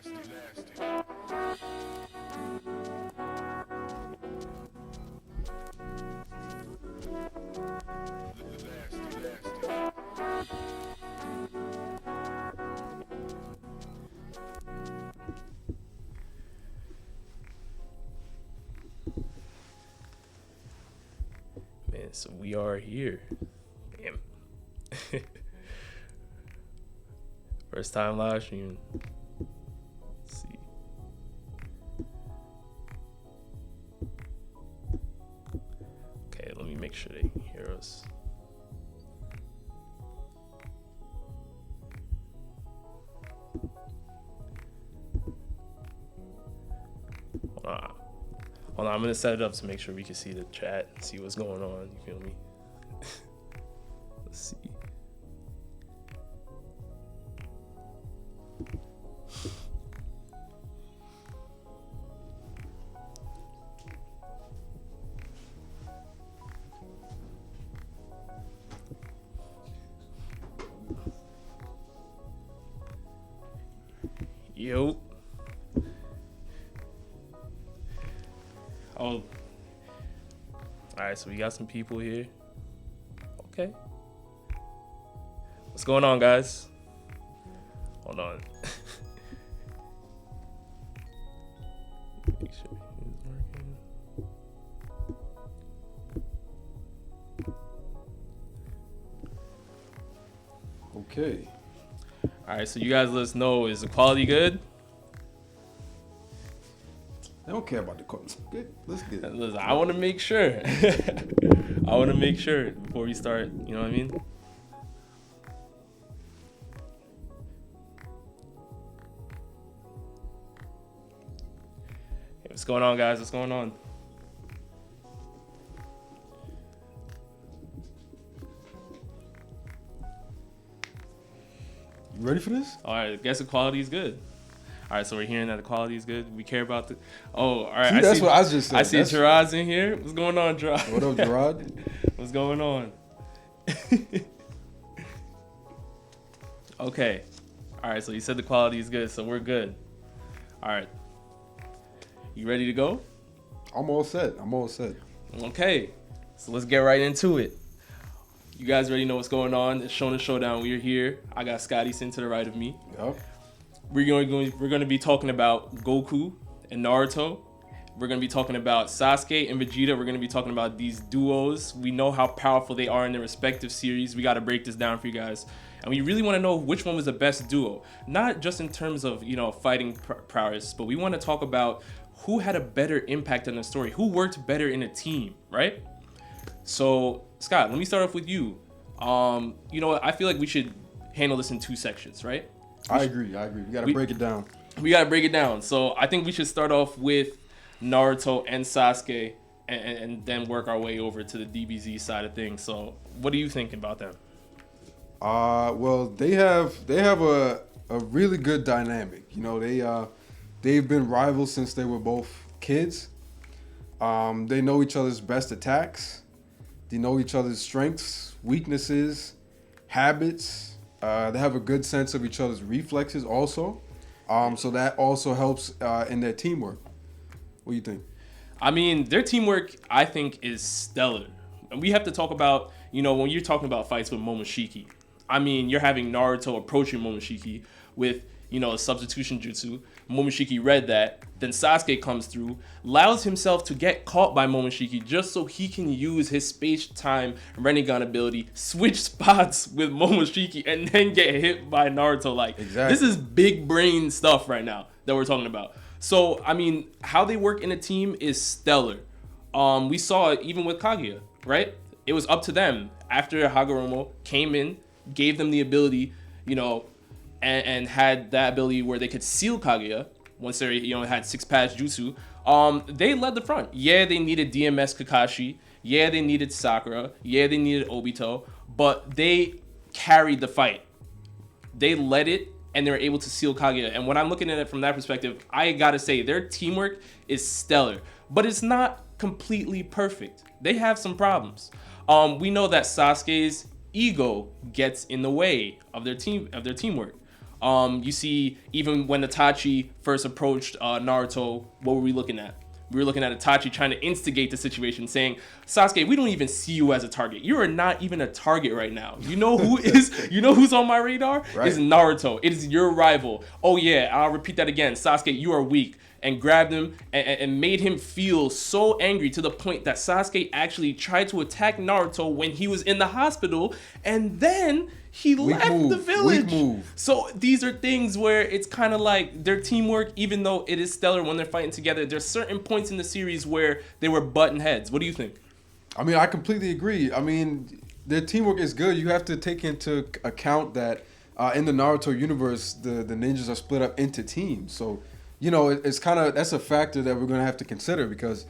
Man, so we are here. Damn. First time live stream. Let's see. Okay, let me make sure they can hear us. Hold on, I'm gonna set it up to make sure we can see the chat and see what's going on. You feel me? Let's see. Yo. Oh. All right, so we got some people here. Okay. What's going on, guys? Hold on. Make sure it's working. Okay. All right, so you guys let us know, is the quality good? I don't care about the quality. Good. Let's get it. Listen, I want to make sure. I want to make sure before we start. You know what I mean? Hey, what's going on, guys? What's going on? You ready for this? All right, I guess the quality is good. All right, so we're hearing that the quality is good. We care about the. Oh, all right. See, that's what I just said. I see Gerard's in here. What's going on, Gerard? What up, Gerard? What's going on? Okay. All right, so you said the quality is good, so we're good. All right. You ready to go? I'm all set. Okay. So let's get right into it. You guys already know what's going on. It's Shonen Showdown. We're here. I got Scotty sitting to the right of me. Yep. We're going to be talking about Goku and Naruto. We're going to be talking about Sasuke and Vegeta. We're going to be talking about these duos. We know how powerful they are in their respective series. We got to break this down for you guys. And we really want to know which one was the best duo. Not just in terms of, fighting prowess, but we want to talk about who had a better impact on the story. Who worked better in a team, right? So, Scott, let me start off with you. You know what? I feel like we should handle this in two sections, right? I agree. We got to break it down. We got to break it down. So I think we should start off with Naruto and Sasuke and then work our way over to the DBZ side of things. So what do you think about them? Well, they have a really good dynamic. They've been rivals since they were both kids. They know each other's best attacks. They know each other's strengths, weaknesses, habits. They have a good sense of each other's reflexes also. So that also helps in their teamwork. What do you think? I mean, their teamwork, I think, is stellar. And we have to talk about, when you're talking about fights with Momoshiki. I mean, you're having Naruto approaching Momoshiki with, a substitution jutsu. Momoshiki read that. Then Sasuke comes through, allows himself to get caught by Momoshiki just so he can use his space-time Rinnegan ability, switch spots with Momoshiki, and then get hit by Naruto. Exactly. This is big brain stuff right now that we're talking about. So, I mean, how they work in a team is stellar. We saw it even with Kaguya, right? It was up to them after Hagoromo came in, gave them the ability, and had that ability where they could seal Kaguya once they had 6-pass jutsu. They led the front. Yeah, they needed DMS Kakashi. Yeah, they needed Sakura. Yeah, they needed Obito. But they carried the fight. They led it, and they were able to seal Kaguya. And when I'm looking at it from that perspective, I gotta say their teamwork is stellar. But it's not completely perfect. They have some problems. We know that Sasuke's ego gets in the way of their teamwork. You see, even when Itachi first approached Naruto, what were we looking at? We were looking at Itachi trying to instigate the situation, saying, Sasuke, we don't even see you as a target. You are not even a target right now. You know who's on my radar? Right. Is Naruto. It is your rival. Oh yeah, I'll repeat that again. Sasuke, you are weak. And grabbed him and made him feel so angry to the point that Sasuke actually tried to attack Naruto when he was in the hospital, and then he left the village. So these are things where it's kind of like their teamwork, even though it is stellar when they're fighting together, there's certain points in the series where they were butting heads. What do you think? I mean, I completely agree. I mean, their teamwork is good. You have to take into account that in the Naruto universe, the ninjas are split up into teams. So, you know, it's kind of, that's a factor that we're going to have to consider because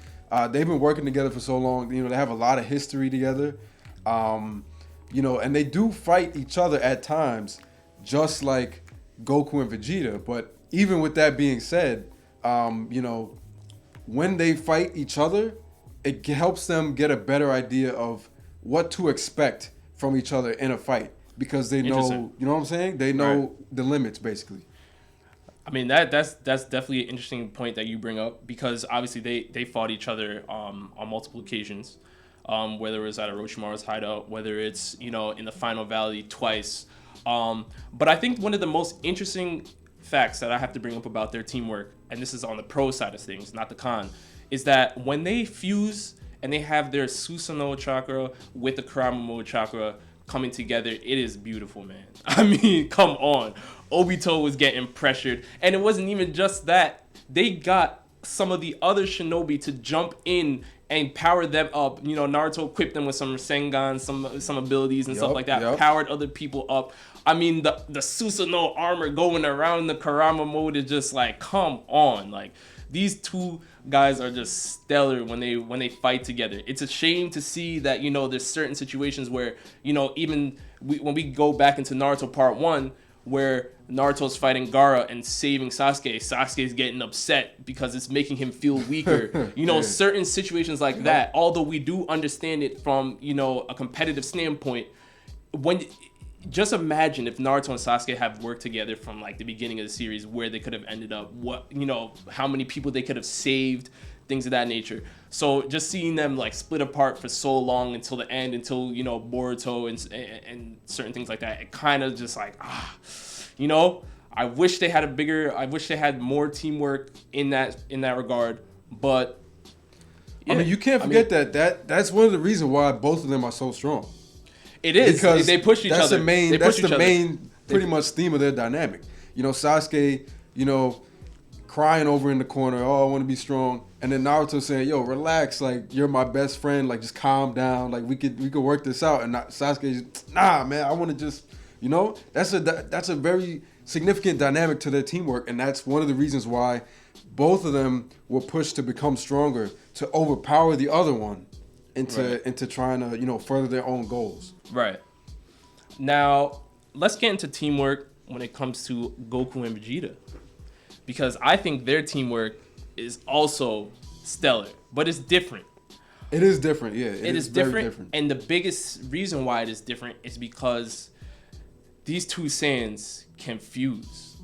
they've been working together for so long. You know, they have a lot of history together. You know, and they do fight each other at times, just like Goku and Vegeta. But even with that being said, you know, when they fight each other, it helps them get a better idea of what to expect from each other in a fight because they know, you know what I'm saying? They know the limits, basically. I mean, that's definitely an interesting point that you bring up because obviously they fought each other on multiple occasions. Whether it's at Orochimaru's hideout, whether it's, you know, in the Final Valley twice. But I think one of the most interesting facts that I have to bring up about their teamwork, and this is on the pro side of things, not the con, is that when they fuse and they have their Susanoo chakra with the Karamomo chakra coming together, it is beautiful, man. I mean, come on. Obito was getting pressured, and it wasn't even just that. They got some of the other shinobi to jump in and power them up. You know, Naruto equipped them with some Rasengan, some abilities and stuff like that. Powered other people up. I mean, the Susanoo armor going around the Karama mode is just like, come on. Like, these two guys are just stellar when they fight together. It's a shame to see that, you know, there's certain situations where, you know, even when we go back into Naruto Part 1, where Naruto's fighting Gaara and saving Sasuke, Sasuke's getting upset because it's making him feel weaker. You know, certain situations like that, although we do understand it from, you know, a competitive standpoint, when just imagine if Naruto and Sasuke have worked together from like the beginning of the series, where they could have ended up, what, you know, how many people they could have saved, things of that nature. So just seeing them like split apart for so long until the end, until, you know, Boruto and certain things like that, it kind of just like, you know, I wish they had more teamwork in that regard. But yeah, I mean, you can't forget that's one of the reasons why both of them are so strong. It is because they push each other. That's the main pretty much theme of their dynamic. You know, Sasuke, you know, crying over in the corner, oh, I want to be strong. And then Naruto saying, yo, relax, like, you're my best friend, like, just calm down, like, we could work this out. And Sasuke's, nah, man, I want to just, you know, that's a very significant dynamic to their teamwork, and that's one of the reasons why both of them were pushed to become stronger, to overpower the other one into trying to, you know, further their own goals. Right. Now, let's get into teamwork when it comes to Goku and Vegeta, because I think their teamwork is also stellar, but it's different. It is different, yeah. It is different, and the biggest reason why it is different is because these two Saiyans can fuse,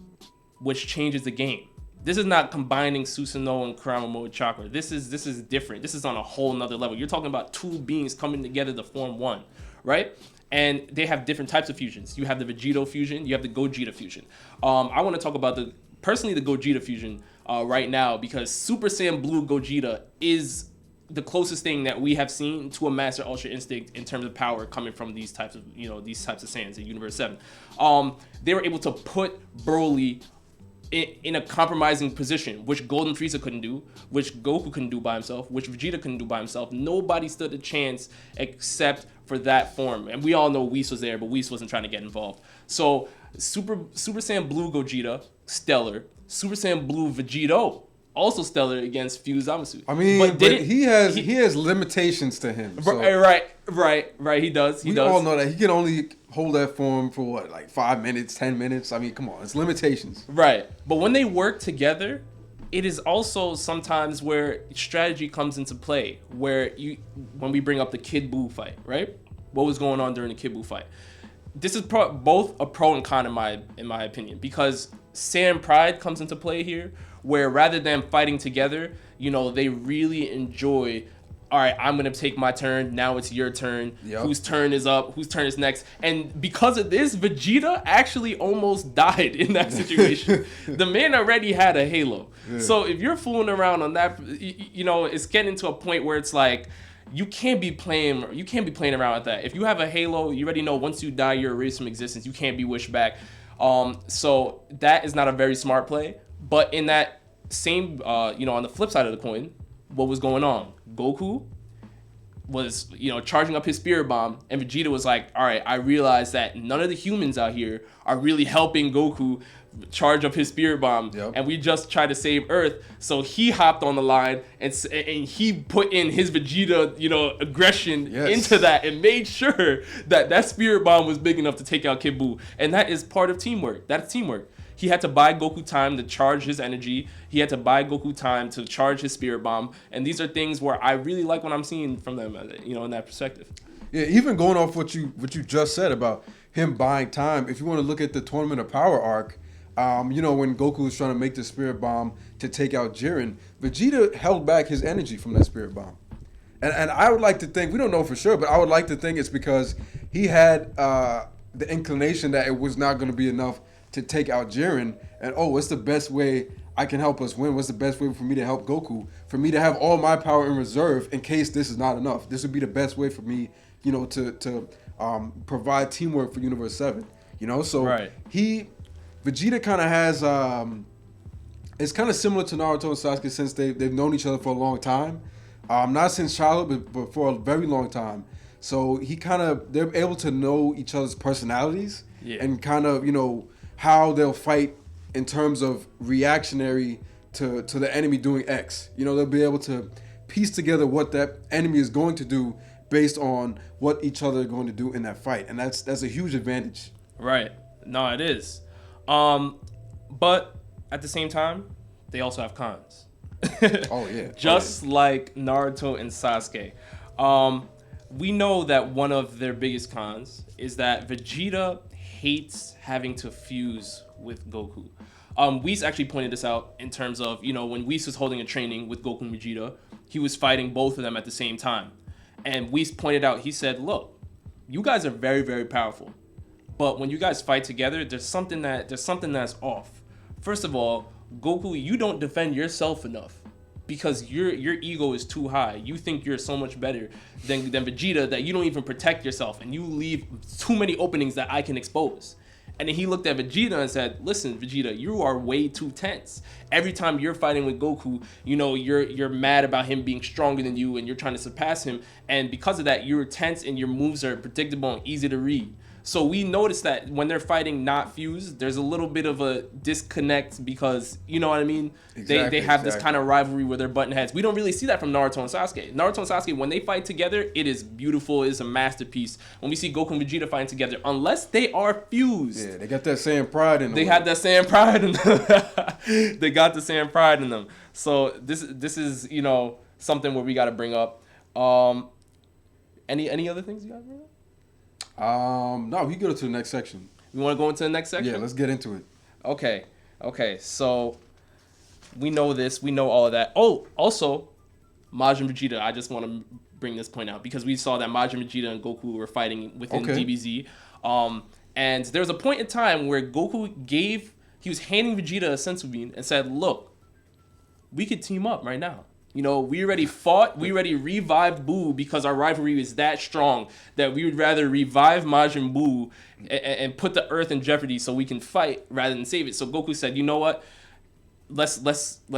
which changes the game. This is not combining Susanoo and Karamomo chakra. This is different. This is on a whole nother level. You're talking about two beings coming together to form one, right? And they have different types of fusions. You have the Vegito fusion. You have the Gogeta fusion. I want to talk about the Gogeta fusion right now, because Super Saiyan Blue Gogeta is the closest thing that we have seen to a Master Ultra Instinct in terms of power coming from these types of Saiyans in Universe 7. They were able to put Broly in a compromising position, which Golden Frieza couldn't do, which Goku couldn't do by himself, which Vegeta couldn't do by himself. Nobody stood a chance except for that form. And we all know Whis was there, but Whis wasn't trying to get involved. So Super Saiyan Blue Gogeta, stellar. Super Saiyan Blue Vegito, also stellar against Fuse Zamasu. I mean, but he has limitations to him. So. Right. He does. We all know that he can only hold that form for what, like 5 minutes, 10 minutes. I mean, come on, it's limitations. Right, but when they work together, it is also sometimes where strategy comes into play. When we bring up the Kid Buu fight, right? What was going on during the Kid Buu fight? this is both a pro and con in my opinion, because Saiyan pride comes into play here, where rather than fighting together, they really enjoy. All right, I'm gonna take my turn. Now it's your turn. Yep. Whose turn is up? Whose turn is next? And because of this, Vegeta actually almost died in that situation. The man already had a halo. Yeah. So if you're fooling around on that, it's getting to a point where it's like you can't be playing around with that. If you have a halo, you already know once you die, you're erased from existence. You can't be wished back. So that is not a very smart play. But in that same, on the flip side of the coin, what was going on? Goku was, charging up his spirit bomb, and Vegeta was like, all right, I realize that none of the humans out here are really helping Goku charge up his spirit bomb, and we just tried to save Earth. So he hopped on the line and he put in his Vegeta, aggression into that and made sure that spirit bomb was big enough to take out Kid Buu. And that is part of teamwork. That's teamwork. He had to buy Goku time to charge his energy. He had to buy Goku time to charge his spirit bomb. And these are things where I really like what I'm seeing from them, in that perspective. Yeah, even going off what you just said about him buying time, if you want to look at the Tournament of Power arc, when Goku was trying to make the spirit bomb to take out Jiren, Vegeta held back his energy from that spirit bomb. And I would like to think, we don't know for sure, but I would like to think it's because he had the inclination that it was not going to be enough to take out Jiren, and what's the best way I can help us win? What's the best way for me to help Goku? For me to have all my power in reserve in case this is not enough. This would be the best way for me, to provide teamwork for Universe 7. So right. Vegeta kind of has, it's kind of similar to Naruto and Sasuke since they've known each other for a long time. Not since childhood, but for a very long time. So they're able to know each other's personalities and kind of, how they'll fight in terms of reactionary to the enemy doing X. They'll be able to piece together what that enemy is going to do based on what each other are going to do in that fight. And that's a huge advantage. Right. No, it is. But at the same time, they also have cons. Just like Naruto and Sasuke. We know that one of their biggest cons is that Vegeta hates having to fuse with Goku. Whis actually pointed this out in terms of, when Whis was holding a training with Goku and Vegeta, he was fighting both of them at the same time. And Whis pointed out, he said, look, you guys are very, very powerful. But when you guys fight together, there's something that's off. First of all, Goku, you don't defend yourself enough. Because your ego is too high. You think you're so much better than Vegeta that you don't even protect yourself, and you leave too many openings that I can expose. And then he looked at Vegeta and said, listen, Vegeta, you are way too tense. Every time you're fighting with Goku, you're mad about him being stronger than you and you're trying to surpass him. And because of that, you're tense and your moves are predictable and easy to read. So we noticed that when they're fighting not fused, there's a little bit of a disconnect because, you know what I mean? They have this kind of rivalry where they're button heads. We don't really see that from Naruto and Sasuke. Naruto and Sasuke, when they fight together, it is beautiful. It is a masterpiece. When we see Goku and Vegeta fighting together, unless they are fused. Yeah, they got that Saiyan pride in them. They have that Saiyan pride in them. They got the Saiyan pride in them. So this is, something where we got to bring up. Any other things you got to bring up? No, we go to the next section. You want to go into the next section? Yeah, let's get into it. Okay. So we know this. We know all of that. Oh, also, Majin Vegeta. I just want to bring this point out because we saw that Majin Vegeta and Goku were fighting within DBZ. And there was a point in time where Goku he was handing Vegeta a senzu bean and said, look, we could team up right now. We already fought. We already revived Buu because our rivalry is that strong that we would rather revive Majin Buu and put the Earth in jeopardy so we can fight rather than save it. So Goku said, you know what? Let's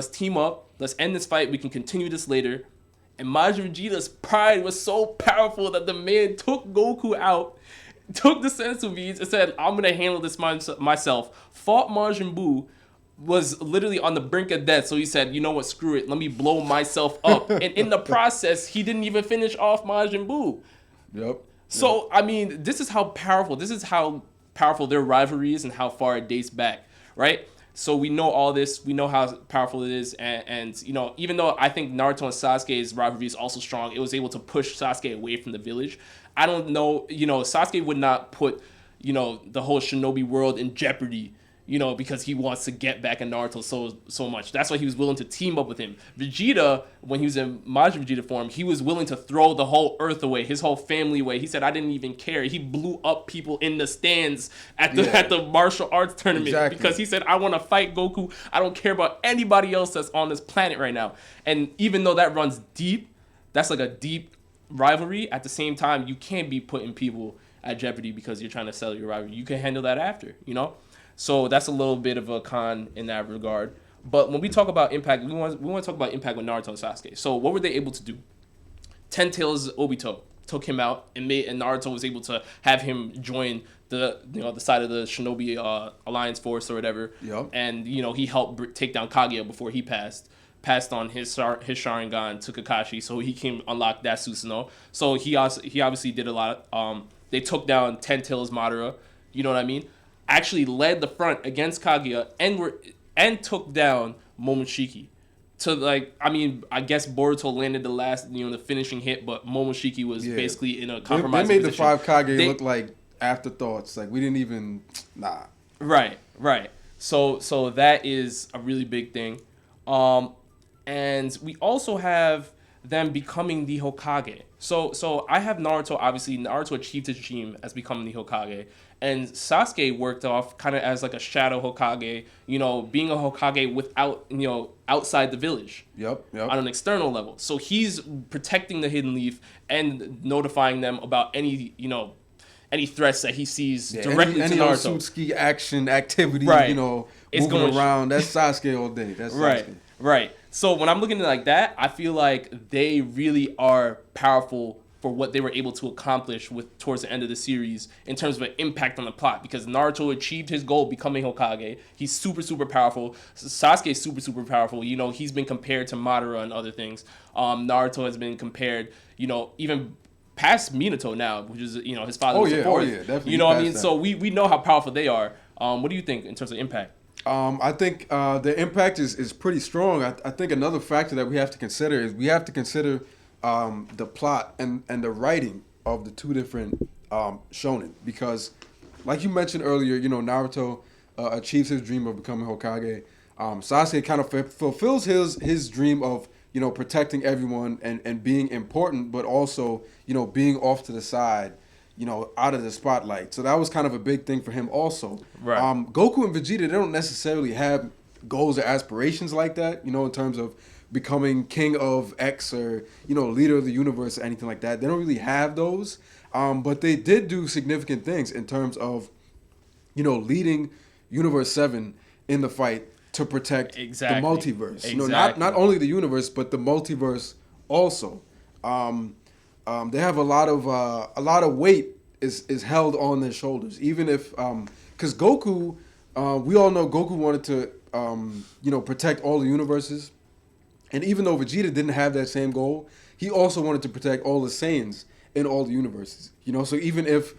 team up. Let's end this fight. We can continue this later. And Majin Vegeta's pride was so powerful that the man took Goku out, took the senzu beans, and said, I'm gonna handle this myself. Fought Majin Buu. Was literally on the brink of death, so he said, you know what, screw it, let me blow myself up. And in the process, he didn't even finish off Majin Buu. Yep. So, I mean, this is how powerful their rivalry is and how far it dates back, right? So we know all this, we know how powerful it is, and even though I think Naruto and Sasuke's rivalry is also strong, it was able to push Sasuke away from the village. I don't know, Sasuke would not put the whole shinobi world in jeopardy, because he wants to get back at Naruto so much. That's why he was willing to team up with him. Vegeta, when he was in Majin Vegeta form, he was willing to throw the whole earth away, his whole family away. He said, I didn't even care. He blew up people in the stands at the martial arts tournament because he said, I want to fight Goku. I don't care about anybody else that's on this planet right now. And even though that runs deep, that's like a deep rivalry. At the same time, you can't be putting people at jeopardy because you're trying to sell your rivalry. You can handle that after, So that's a little bit of a con in that regard. But when we talk about impact, we want to talk about impact with Naruto and Sasuke. So what were they able to do? Ten Tails Obito took him out and Naruto was able to have him join the side of the Shinobi Alliance force or whatever. Yep. And he helped take down Kaguya before he passed on his Sharingan to Kakashi, so he can unlock that Susanoo. So he obviously did a lot. They took down Ten Tails Madara. You know what I mean? Actually led the front against Kaguya and took down Momoshiki. I guess Boruto landed the last, the finishing hit, but Momoshiki was basically in a compromising They made position. the 5 Kage look like afterthoughts. Like, we didn't even, nah. Right. So that is a really big thing. And we also have them becoming the Hokage. So I have Naruto. Obviously, Naruto achieved his dream as becoming the Hokage, and Sasuke worked off kind of as like a shadow Hokage. Being a Hokage without outside the village. Yep. On an external level. So he's protecting the Hidden Leaf and notifying them about any threats that he sees directly to Naruto. Any Otsutsuki action activity, It's moving around. That's Sasuke all day. That's Sasuke. Right. So when I'm looking at it like that, I feel like they really are powerful for what they were able to accomplish towards the end of the series in terms of an impact on the plot, because Naruto achieved his goal, becoming Hokage. He's super, super powerful. Sasuke's super, super powerful. He's been compared to Madara and other things. Naruto has been compared, even past Minato now, which is, his father was the fourth. Oh, yeah, definitely. You know what I mean? That. So we know how powerful they are. What do you think in terms of impact? I think the impact is pretty strong. I think another factor that we have to consider is the plot and the writing of the two different shonen, because like you mentioned earlier, Naruto achieves his dream of becoming Hokage. Sasuke kind of fulfills his dream of protecting everyone and being important, but also being off to the side, out of the spotlight. So that was kind of a big thing for him also. Right. Goku and Vegeta, they don't necessarily have goals or aspirations like that, in terms of becoming king of X or, leader of the universe or anything like that. They don't really have those. But they did do significant things in terms of, leading Universe 7 in the fight to protect the multiverse. Exactly. Not only the universe, but the multiverse also. They have a lot of weight is held on their shoulders, even if because Goku, we all know Goku wanted to protect all the universes, and even though Vegeta didn't have that same goal, he also wanted to protect all the Saiyans in all the universes. So even if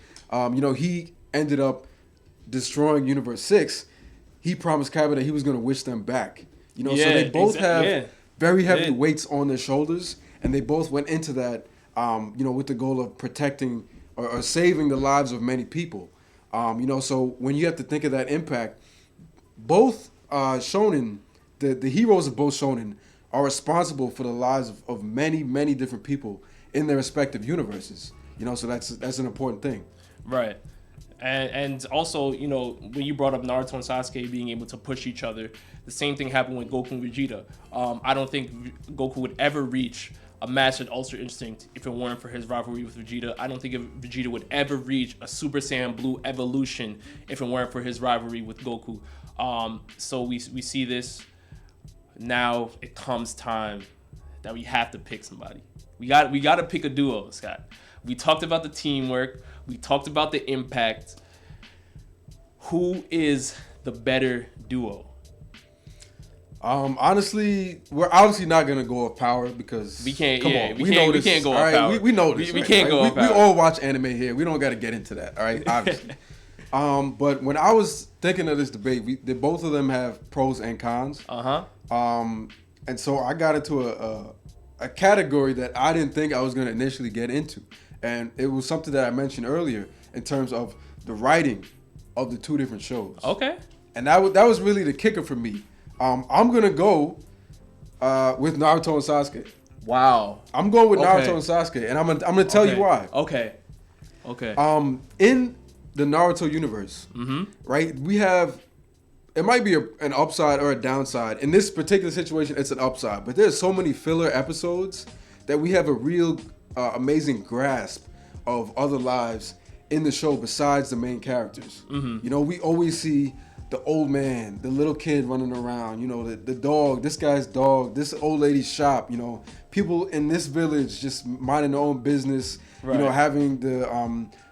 he ended up destroying Universe 6, he promised Kaiba that he was going to wish them back. So they both have very heavy weights on their shoulders, and they both went into that. With the goal of protecting or saving the lives of many people. So when you have to think of that impact, both shonen, the heroes of both shonen are responsible for the lives of many, many different people in their respective universes. So that's an important thing. Right. And also, when you brought up Naruto and Sasuke being able to push each other, the same thing happened with Goku and Vegeta. I don't think Goku would ever reach a match at Ultra Instinct if it weren't for his rivalry with Vegeta. I don't think Vegeta would ever reach a Super Saiyan Blue evolution if it weren't for his rivalry with Goku. So we see this. Now it comes time that we have to pick somebody. We got to pick a duo, Scott. We talked about the teamwork. We talked about the impact. Who is the better duo? Honestly, we're obviously not gonna go with power because we can't. Come on, we can't go with power. We know this. We can't go with power. We all watch anime here. We don't got to get into that. All right, obviously. But when I was thinking of this debate, both of them have pros and cons. And so I got into a category that I didn't think I was gonna initially get into, and it was something that I mentioned earlier in terms of the writing of the two different shows. Okay. And that was really the kicker for me. I'm gonna go with Naruto and Sasuke. Wow. I'm going with Naruto and Sasuke, and I'm gonna tell you why. Okay. In the Naruto universe, right? We have. It might be an upside or a downside. In this particular situation, it's an upside. But there's so many filler episodes that we have a real amazing grasp of other lives in the show besides the main characters. You know, we always see the old man, the little kid running around, you know, the dog, this guy's dog, this old lady's shop, you know, people in this village just minding their own business, you know, having the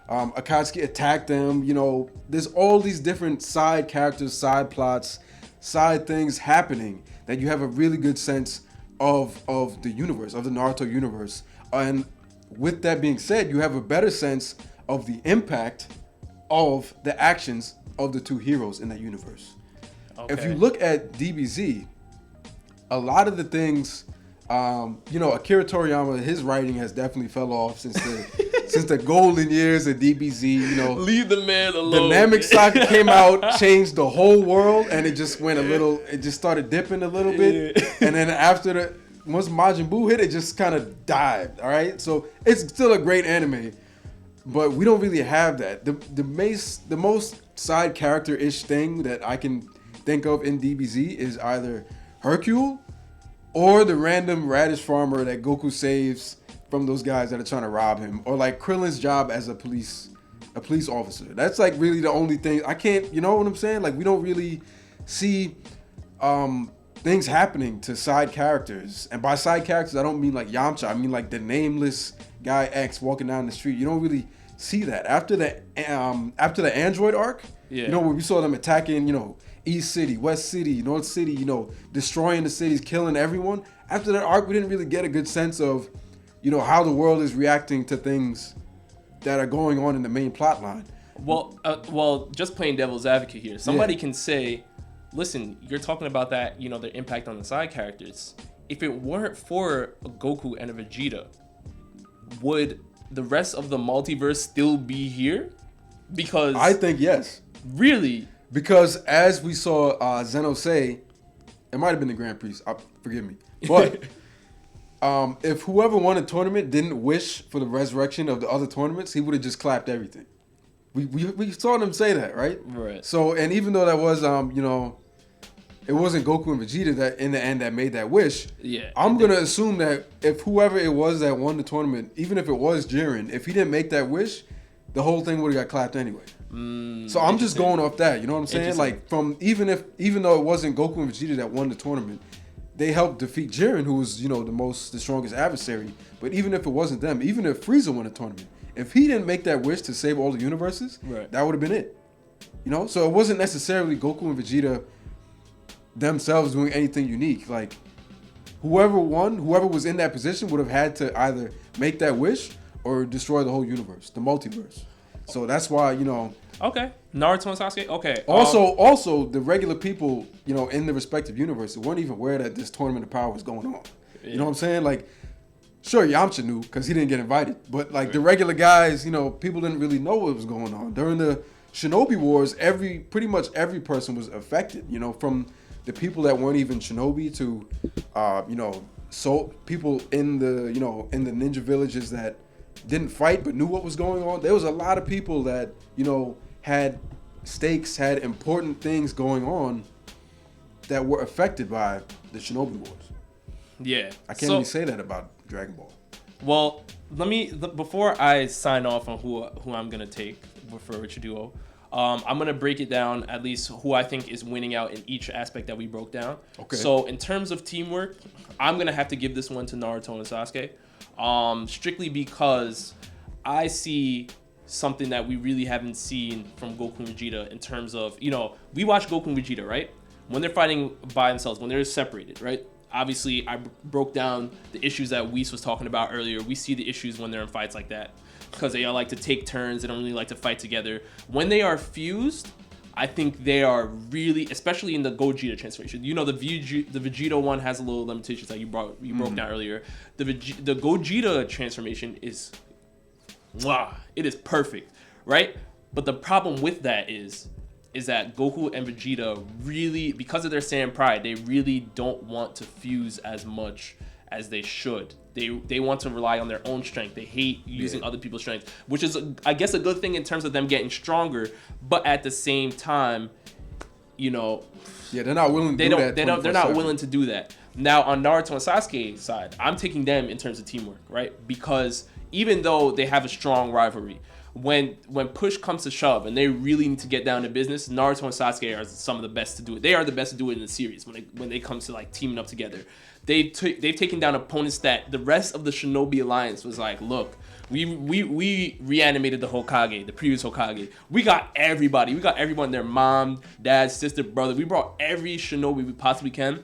Akatsuki attack them, you know, there's all these different side characters, side plots, side things happening that you have a really good sense of the universe, of the Naruto universe. And with that being said, you have a better sense of the impact of the actions of the two heroes in that universe. If you look at DBZ, a lot of the things, you know, Akira Toriyama, his writing has definitely fell off since the golden years of DBZ. You know, leave the man alone. The Namek Saga came out, changed the whole world, and it just went a little. It just started dipping a little bit, and then after once Majin Buu hit, it just kind of dived. All right, so it's still a great anime, but we don't really have that. The most side character-ish thing that I can think of in DBZ is either Hercule or the random radish farmer that Goku saves from those guys that are trying to rob him, or like Krillin's job as a police officer. That's like really the only thing I can't, you know what I'm saying? Like we don't really see things happening to side characters. And by side characters, I don't mean like Yamcha. I mean like the nameless guy X walking down the street. You don't really see that after the Android arc. You know, where we saw them attacking, you know, East City, West City, North City, you know, destroying the cities, killing everyone. After that arc, we didn't really get a good sense of, you know, how the world is reacting to things that are going on in the main plot line. Well, just playing devil's advocate here. Somebody can say, listen, you're talking about that, you know, the impact on the side characters. If it weren't for a Goku and a Vegeta, would the rest of the multiverse still be here? Because I think yes. Really? Because as we saw Zeno say, it might have been the Grand Prix, forgive me, but if whoever won a tournament didn't wish for the resurrection of the other tournaments, he would have just clapped everything. We saw them say that, right? Right. So, and even though that was, you know, it wasn't Goku and Vegeta that in the end that made that wish. Yeah. I'm going to assume that if whoever it was that won the tournament, even if it was Jiren, if he didn't make that wish, the whole thing would have got clapped anyway. So I'm just going off that, you know what I'm saying? Like even though it wasn't Goku and Vegeta that won the tournament, they helped defeat Jiren, who was, you know, the strongest adversary. But even if it wasn't them, even if Frieza won the tournament, if he didn't make that wish to save all the universes, that would have been it. You know, so it wasn't necessarily Goku and Vegeta themselves doing anything unique. Like whoever was in that position would have had to either make that wish or destroy the whole universe, the multiverse. So that's why, you know. Okay. Naruto and Sasuke? Okay. Also, the regular people, you know, in the respective universes weren't even aware that this tournament of power was going on. Yeah. You know what I'm saying? Like, sure, Yamcha knew because he didn't get invited. But, like, the regular guys, you know, people didn't really know what was going on. During the Shinobi Wars, pretty much every person was affected, you know, from the people that weren't even Shinobi to, you know, so people in the ninja villages that didn't fight but knew what was going on. There was a lot of people that, you know, had stakes, had important things going on that were affected by the Shinobi Wars. Yeah. I can't really say that about Dragon Ball. Well, before I sign off on who I'm going to take for Richard Duo, I'm going to break it down, at least who I think is winning out in each aspect that we broke down. Okay. So in terms of teamwork, I'm going to have to give this one to Naruto and Sasuke. Strictly because I see something that we really haven't seen from Goku and Vegeta in terms of, you know, we watch Goku and Vegeta, right? When they're fighting by themselves, when they're separated, right? Obviously, I broke down the issues that Weiss was talking about earlier. We see the issues when they're in fights like that because they all like to take turns. They don't really like to fight together. When they are fused, I think they are really, especially in the Gogeta transformation. You know, the Vegeta one has a little limitations that you broke down earlier. The Gogeta transformation is, it is perfect, right? But the problem with that is that Goku and Vegeta really, because of their Saiyan pride, they really don't want to fuse as much as they should. They want to rely on their own strength. They hate using other people's strength, which is, I guess, a good thing in terms of them getting stronger. But at the same time, you know, they're not willing to do that. They're not willing to do that. Now on Naruto and Sasuke's side, I'm taking them in terms of teamwork, right? Because even though they have a strong rivalry, when push comes to shove and they really need to get down to business, Naruto and Sasuke are some of the best to do it. They are the best to do it in the series when they come to like teaming up together. They've taken down opponents that the rest of the Shinobi Alliance was like, look, we reanimated the Hokage, the previous Hokage. We got everybody. We got everyone, their mom, dad, sister, brother. We brought every Shinobi we possibly can.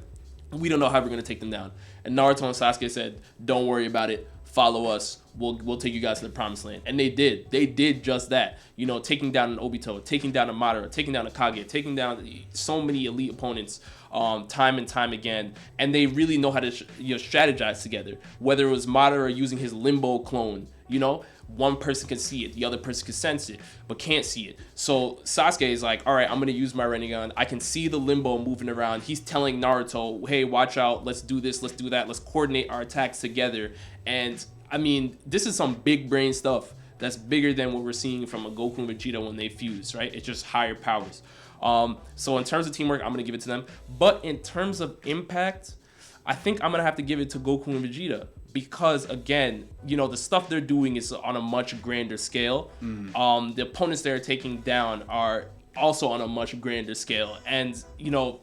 We don't know how we're gonna take them down. And Naruto and Sasuke said, don't worry about it. Follow us. We'll take you guys to the promised land. And they did. They did just that. You know, taking down an Obito, taking down a Madara, taking down a Kage, taking down so many elite opponents time and time again. And they really know how to strategize together. Whether it was Madara using his Limbo clone, you know, one person can see it, the other person can sense it, but can't see it. So Sasuke is like, all right, I'm going to use my Rinnegan. I can see the Limbo moving around. He's telling Naruto, hey, watch out. Let's do this. Let's do that. Let's coordinate our attacks together. And I mean, this is some big brain stuff that's bigger than what we're seeing from a Goku and Vegeta when they fuse, right? It's just higher powers. So in terms of teamwork, I'm going to give it to them. But in terms of impact, I think I'm going to have to give it to Goku and Vegeta. Because again, you know, the stuff they're doing is on a much grander scale. The opponents they're taking down are also on a much grander scale. And, you know,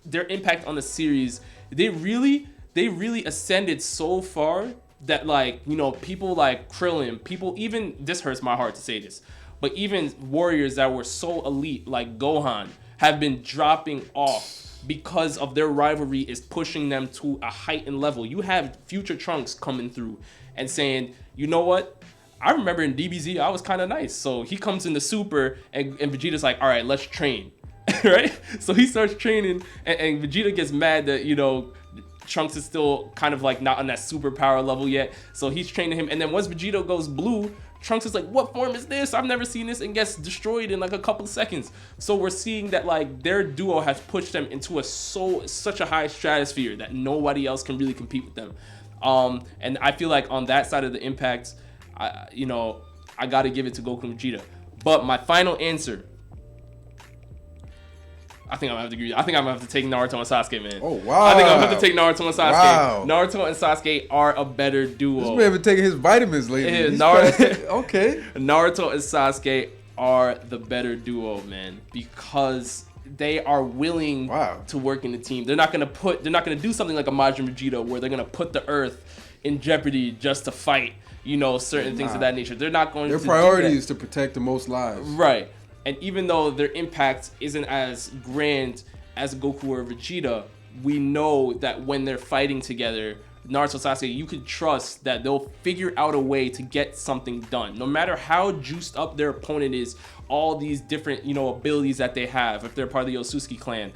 their impact on the series, they really ascended so far that, like, you know, people like Krillin, even, this hurts my heart to say this, but even warriors that were so elite like Gohan have been dropping off because of their rivalry is pushing them to a heightened level. You have future Trunks coming through and saying, you know what? I remember in DBZ, I was kind of nice. So he comes into Super and Vegeta's like, all right, let's train, right? So he starts training and Vegeta gets mad that, you know, Trunks is still kind of like not on that superpower level yet. So he's training him. And then once Vegeta goes blue, Trunks is like, what form is this? I've never seen this, and gets destroyed in like a couple seconds. So we're seeing that like their duo has pushed them into such a high stratosphere that nobody else can really compete with them. And I feel like on that side of the impact, I got to give it to Goku and Vegeta. But my final answer, I think I'm gonna have to agree. I think I'm gonna have to take Naruto and Sasuke, man. Oh wow! I think I'm gonna have to take Naruto and Sasuke. Wow. Naruto and Sasuke are a better duo. This man been taking his vitamins lately. Yeah, Naruto, okay. Naruto and Sasuke are the better duo, man, because they are willing to work in the team. They're not gonna do something like a Majin Vegeta where they're gonna put the Earth in jeopardy just to fight, you know, certain things of that nature. They're not going to. Their priority is to protect the most lives. Right. And even though their impact isn't as grand as Goku or Vegeta, we know that when they're fighting together, Naruto and Sasuke, you can trust that they'll figure out a way to get something done. No matter how juiced up their opponent is, all these different, you know, abilities that they have, if they're part of the Otsutsuki clan,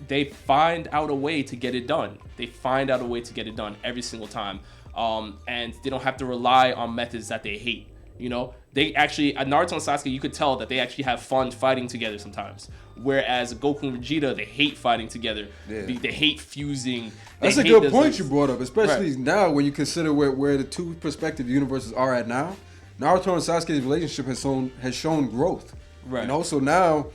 they find out a way to get it done. They find out a way to get it done every single time. And they don't have to rely on methods that they hate. You know, they actually, at Naruto and Sasuke, you could tell that they actually have fun fighting together sometimes. Whereas Goku and Vegeta, they hate fighting together. Yeah. They hate fusing. That's a good point you brought up, especially now when you consider where the two perspective universes are at now. Naruto and Sasuke's relationship has shown growth. Right. And also now,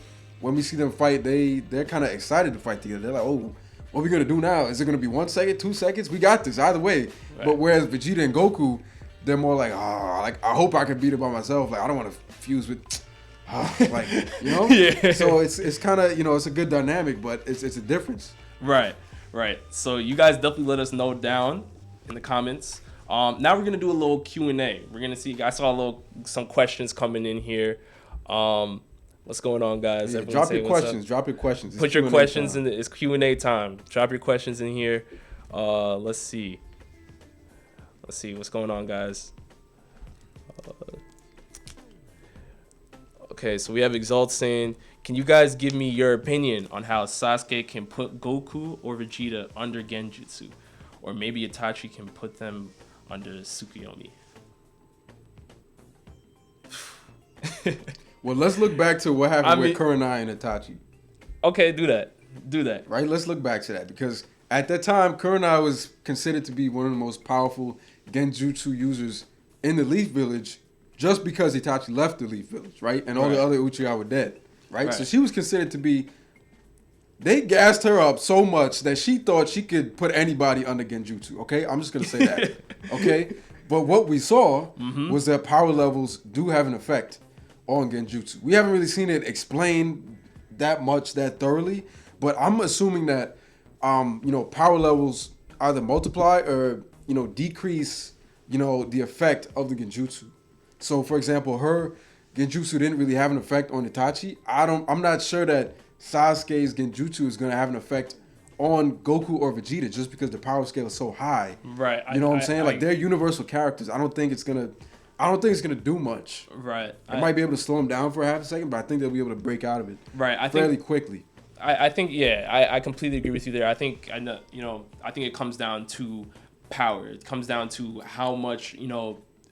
when we see them fight, they're kind of excited to fight together. They're like, oh, what are we going to do now? Is it going to be 1 second, 2 seconds? We got this either way. Right. But whereas Vegeta and Goku, they're more like, I hope I can beat it by myself. Like, I don't want to fuse with, like, you know? Yeah. So it's kind of, you know, it's a good dynamic, but it's a difference. Right. So you guys definitely let us know down in the comments. Now we're going to do a little Q&A. We're going to see, I saw some questions coming in here. What's going on, guys? Yeah, drop your questions. It's Put your questions in it's Q&A time. Drop your questions in here. Let's see what's going on, guys. Okay, so we have Exalt saying, can you guys give me your opinion on how Sasuke can put Goku or Vegeta under Genjutsu? Or maybe Itachi can put them under Tsukuyomi? Well, let's look back to what happened with Kurenai and Itachi. Okay, do that. Right, let's look back to that because at that time, Kurenai was considered to be one of the most powerful genjutsu users in the Leaf Village, just because Itachi left the Leaf Village, right, and all the other Uchiha were dead, right? So she was considered to be. They gassed her up so much that she thought she could put anybody under genjutsu. Okay, I'm just gonna say that. Okay, but what we saw was that power levels do have an effect on genjutsu. We haven't really seen it explained that much, that thoroughly, but I'm assuming that power levels either multiply or decrease the effect of the genjutsu. So for example, her genjutsu didn't really have an effect on Itachi. I'm not sure that Sasuke's genjutsu is going to have an effect on Goku or Vegeta just because the power scale is so high. Right. You know what I'm saying? Like they're universal characters. I don't think it's gonna do much. Right. It might be able to slow them down for a half a second, but I think they'll be able to break out of it. Right. Fairly quickly. I think I completely agree with you there. I think I think it comes down to power. It comes down to how much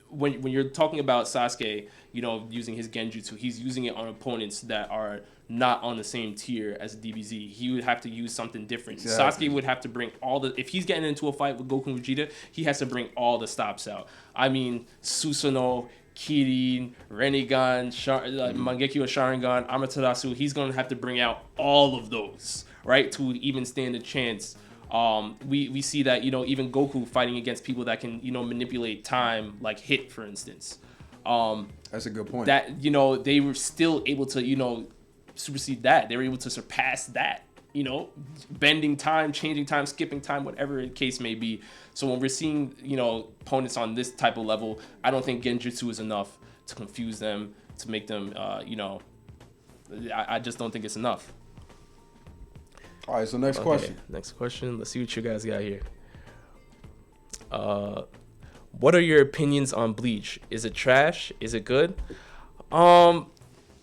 when you're talking about Sasuke, using his genjutsu, he's using it on opponents that are not on the same tier as DBZ. He would have to use something different. Exactly. Sasuke would have to bring if he's getting into a fight with Goku and Vegeta, he has to bring all the stops out. I mean, Susanoo, Kirin, Rinnegan, Mangekyo Sharingan, Amaterasu, he's going to have to bring out all of those, right, to even stand a chance. We see that, even Goku fighting against people that can, manipulate time, like Hit, for instance. That's a good point. That, they were still able to, supersede that. They were able to surpass that, bending time, changing time, skipping time, whatever the case may be. So when we're seeing, opponents on this type of level, I don't think genjutsu is enough to confuse them, to make them, I just don't think it's enough. All right, so next question. Next question. Let's see what you guys got here. What are your opinions on Bleach? Is it trash? Is it good? I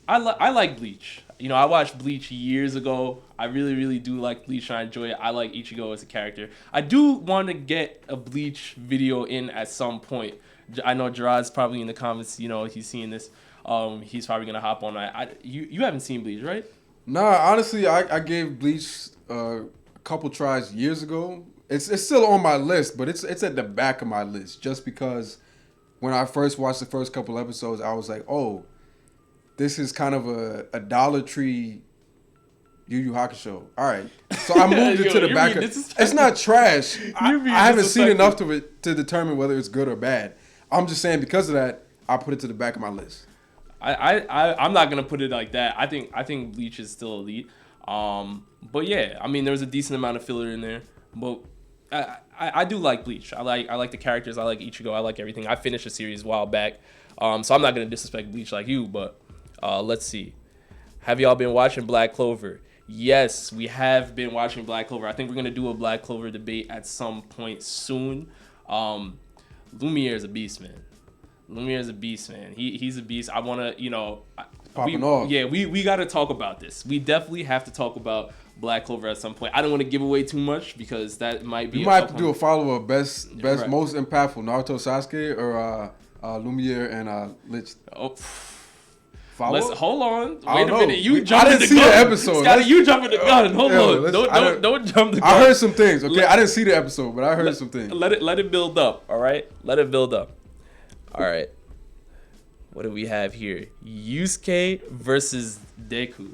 like Bleach. I watched Bleach years ago. I really, really do like Bleach. I enjoy it. I like Ichigo as a character. I do want to get a Bleach video in at some point. I know Gerard's probably in the comments. He's seeing this. He's probably gonna hop on. You haven't seen Bleach, right? Nah, honestly, I gave Bleach a couple tries years ago. It's still on my list, but it's at the back of my list just because when I first watched the first couple episodes, I was like, oh, this is kind of a Dollar Tree Yu Yu Hakusho. All right, so I moved it to the back. It's not trash. I haven't seen enough to it to determine whether it's good or bad. I'm just saying because of that, I put it to the back of my list. I'm not gonna put it like that. I think Bleach is still elite. But yeah, I mean, there was a decent amount of filler in there. But I do like Bleach. I like the characters. I like Ichigo. I like everything. I finished the series a while back. So I'm not gonna disrespect Bleach like you. But let's see. Have y'all been watching Black Clover? Yes, we have been watching Black Clover. I think we're gonna do a Black Clover debate at some point soon. Lumiere is a beast, man. Lumiere is a beast, man. He's a beast. I want to, popping off. Yeah, we got to talk about this. We definitely have to talk about Black Clover at some point. I don't want to give away too much because that might be. You might have to do a follow-up best right. Most impactful Naruto Sasuke or Lumiere and Lich. Oh. Hold on. Wait a minute. You jumping the gun. I didn't see the episode. Scotty, you jumping the gun. Hold on. Don't jump the gun. I heard some things. Okay, I didn't see the episode, but I heard some things. Let it build up. All right. Let it build up. All right. What do we have here? Yusuke versus Deku.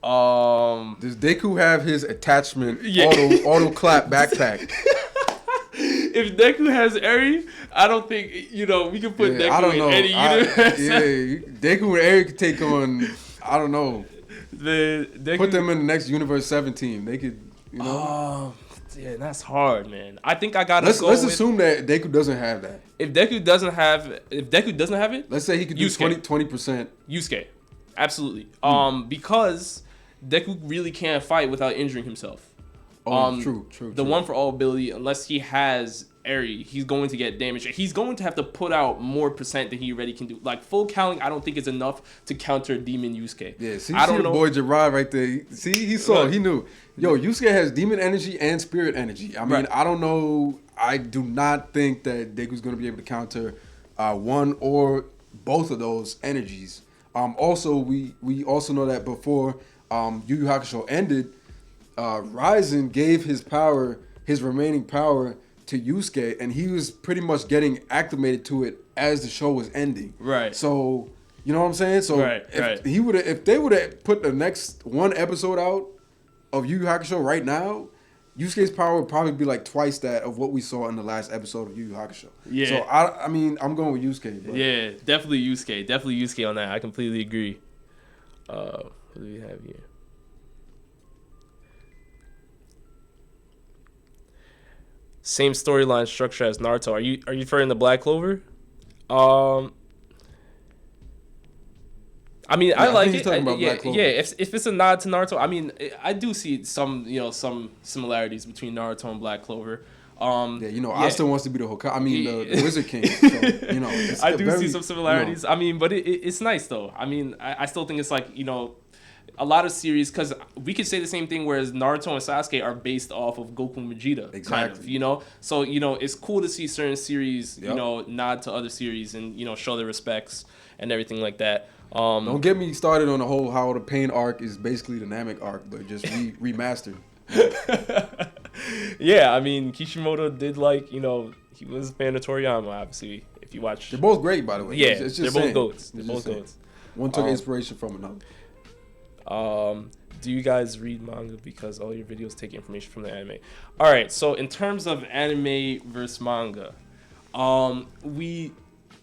Does Deku have his attachment auto clap backpack? If Deku has Eri, I don't think we can put Deku in any universe. Deku and Eri could take on. I don't know. Put them in the next Universe 7 team. They could. Yeah, that's hard, man. I think I gotta let's assume that Deku doesn't have that. If Deku doesn't have it, let's say he could do 20%. Yusuke, absolutely. Because Deku really can't fight without injuring himself. True. The one for all ability, unless he has Eri, he's going to get damaged. He's going to have to put out more percent than he already can do. Like full counting, I don't think is enough to counter Demon Yusuke. Yeah, see the boy Jiraiya right there. See, he saw it. He knew. Yo, Yusuke has demon energy and spirit energy. I mean, I don't know. I do not think that Deku's going to be able to counter one or both of those energies. Also, we also know that before Yu Yu Hakusho ended, Ryzen gave his remaining power to Yusuke, and he was pretty much getting acclimated to it as the show was ending. Right. So you know what I'm saying? So if they would have put the next one episode out of Yu Yu Hakusho right now, Yusuke's power would probably be like twice that of what we saw in the last episode of Yu Yu Hakusho. Yeah. So I mean, I'm going with Yusuke. But. Yeah, definitely Yusuke. Definitely Yusuke on that. I completely agree. What do we have here? Same storyline structure as Naruto. Are you referring to Black Clover? I mean, I like it. If it's a nod to Naruto, I mean, I do see some similarities between Naruto and Black Clover. Asta wants to be the Hokage. I mean, the Wizard King. So, I do see some similarities. I mean, but it's nice though. I mean, I still think it's like a lot of series, because we could say the same thing, whereas Naruto and Sasuke are based off of Goku and Vegeta. Exactly. Kind of, so it's cool to see certain series, nod to other series and show their respects and everything like that. Don't get me started on the whole how the Pain arc is basically the Namek arc, but just remastered. Yeah, I mean, Kishimoto did he was a fan of Toriyama, obviously. If you watch, they're both great, by the way. Yeah, it's just they're both goats. They're both goats. One took inspiration from another. Do you guys read manga because all your videos take information from the anime? All right, so in terms of anime versus manga, we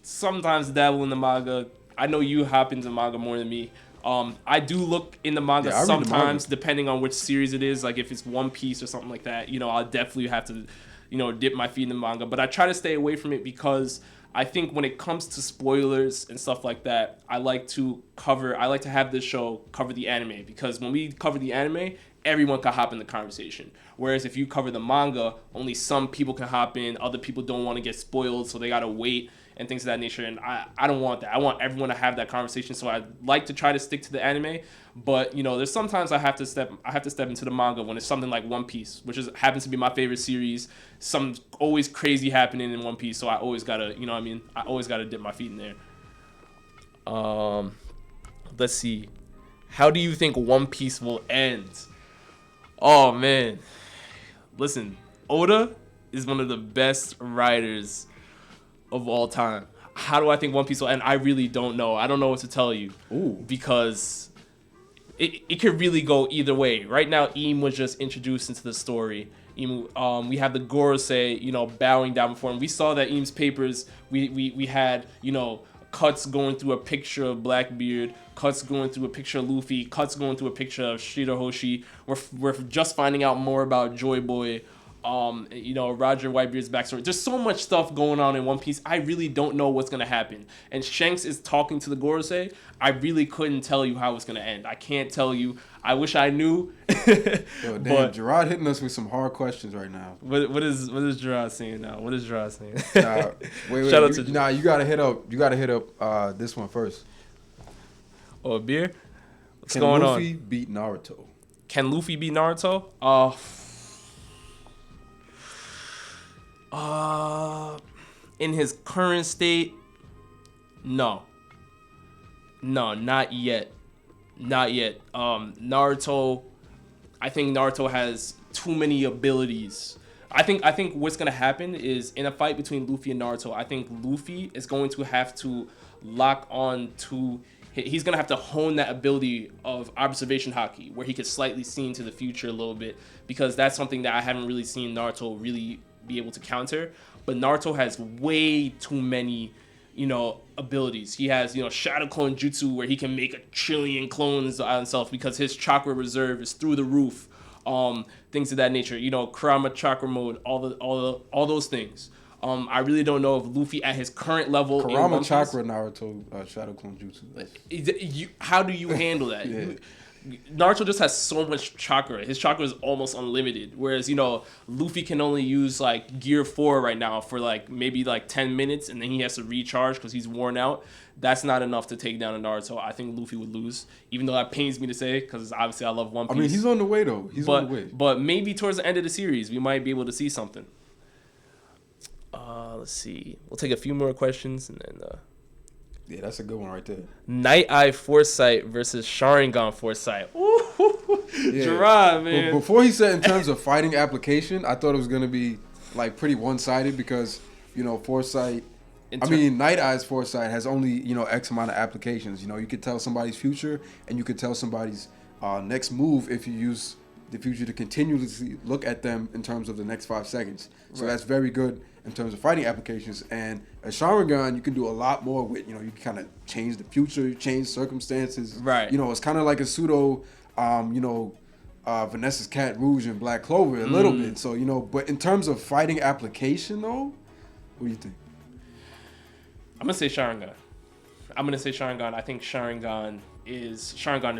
sometimes dabble in the manga. I know you hop into manga more than me. I do look in the manga sometimes, depending on which series it is. Like if it's One Piece or something like that, I'll definitely have to, dip my feet in the manga. But I try to stay away from it because I think when it comes to spoilers and stuff like that, I like to have this show cover the anime, because when we cover the anime, everyone can hop in the conversation. Whereas if you cover the manga, only some people can hop in. Other people don't want to get spoiled, so they gotta wait and things of that nature. And I don't want that. I want everyone to have that conversation. So I like to try to stick to the anime. But there's sometimes I have to step into the manga when it's something like One Piece, which happens to be my favorite series. Some always crazy happening in One Piece, so I always gotta, I always gotta dip my feet in there. Let's see. How do you think One Piece will end? Oh man, listen, Oda is one of the best writers of all time. How do I think One Piece will end? I really don't know. I don't know what to tell you. Ooh. Because it could really go either way. Right now, Im was just introduced into the story. We have the Gorosei, bowing down before him. We saw that Im's papers. We had, cuts going through a picture of Blackbeard, cuts going through a picture of Luffy, cuts going through a picture of Shirahoshi. We're just finding out more about Joy Boy. Roger Whitebeard's backstory. There's so much stuff going on in One Piece. I really don't know what's gonna happen. And Shanks is talking to the Gorosei. I really couldn't tell you how it's gonna end. I can't tell you. I wish I knew. Yo, damn, Gerard hitting us with some hard questions right now. What is Gerard saying now? What is Gerard saying? Wait. Shout out to you gotta hit up this one first. Oh, a beer? What's Can going Luffy on? beat Naruto? Can Luffy beat Naruto? In his current state, no, not yet. Naruto, I think Naruto has too many abilities. I think what's gonna happen is in a fight between Luffy and Naruto, I think Luffy is going to have to lock on to. He's gonna have to hone that ability of observation haki, where he could slightly see into the future a little bit, because that's something that I haven't really seen Naruto really be able to counter. But Naruto has way too many, abilities. He has, Shadow Clone Jutsu, where he can make 1 trillion clones on himself because his chakra reserve is through the roof. Things of that nature. Kurama chakra mode, all those things. I really don't know if Luffy at his current level. Kurama chakra Naruto Shadow Clone Jutsu. How do you handle that? Yeah. Naruto just has so much chakra. His chakra is almost unlimited. Whereas, Luffy can only use Gear 4 right now for maybe 10 minutes, and then he has to recharge because he's worn out. That's not enough to take down a Naruto. I think Luffy would lose, even though that pains me to say, because obviously I love One Piece. I mean, he's on the way though. On the way. But maybe towards the end of the series, we might be able to see something. Let's see. We'll take a few more questions and then. Yeah, that's a good one right there. Night Eye Foresight versus Sharingan Foresight. Ooh, Yeah. Gerard, man. Before he said in terms of fighting application, I thought it was gonna be like pretty one-sided because Foresight. Night Eye's Foresight has only X amount of applications. You could tell somebody's future and you could tell somebody's next move if you use the future to continuously look at them in terms of the next 5 seconds. So that's very good in terms of fighting applications. And a Sharingan, you can do a lot more with. You can kind of change the future, change circumstances. Right. It's kind of like a pseudo, Vanessa's Cat Rouge and Black Clover a little bit. So but in terms of fighting application though, what do you think? I'm gonna say Sharingan. I think Sharingan is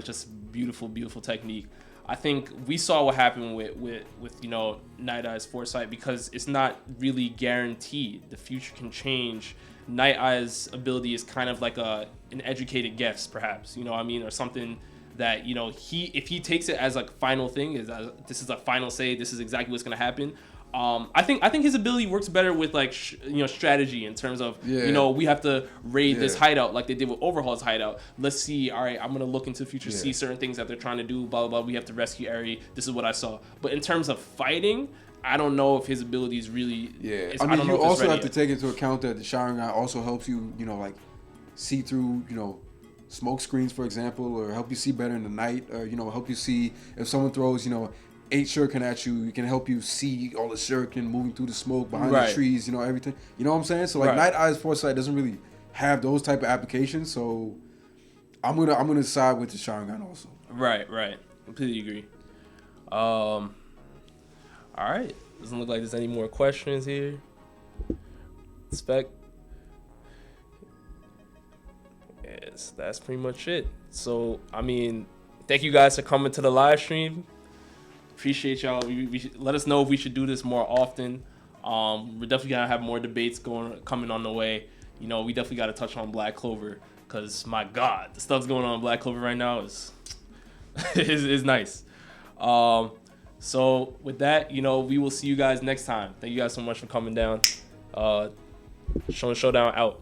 just beautiful, beautiful technique. I think we saw what happened with Night Eye's Foresight because it's not really guaranteed. The future can change. Night Eye's ability is kind of like an educated guess, perhaps. Or something that if he takes it as like final thing this is a final say. This is exactly what's gonna happen. I think his ability works better with like strategy in terms of we have to raid this hideout like they did with Overhaul's hideout. Let's see. All right, I'm gonna look into the future, see certain things that they're trying to do. Blah blah blah. We have to rescue Eri. This is what I saw. But in terms of fighting, I don't know if his ability is really. Yeah, you also have to take into account that the Sharingan also helps you like see through smoke screens, for example, or help you see better in the night, or help you see if someone throws 8 shuriken at you, it can help you see all the shuriken moving through the smoke behind the trees, everything. You know what I'm saying? So like Night Eye's Foresight doesn't really have those type of applications. So I'm gonna side with the Sharingan also. Right. Completely agree. All right. Doesn't look like there's any more questions here. Spec. Yes, that's pretty much it. So thank you guys for coming to the live stream. Appreciate y'all. We should, let us know if we should do this more often. We're definitely gonna have more debates coming on the way. We definitely got to touch on Black Clover because my God, the stuff's going on in Black Clover right now is is nice. So with that, we will see you guys next time. Thank you guys so much for coming down. Shonen Showdown out.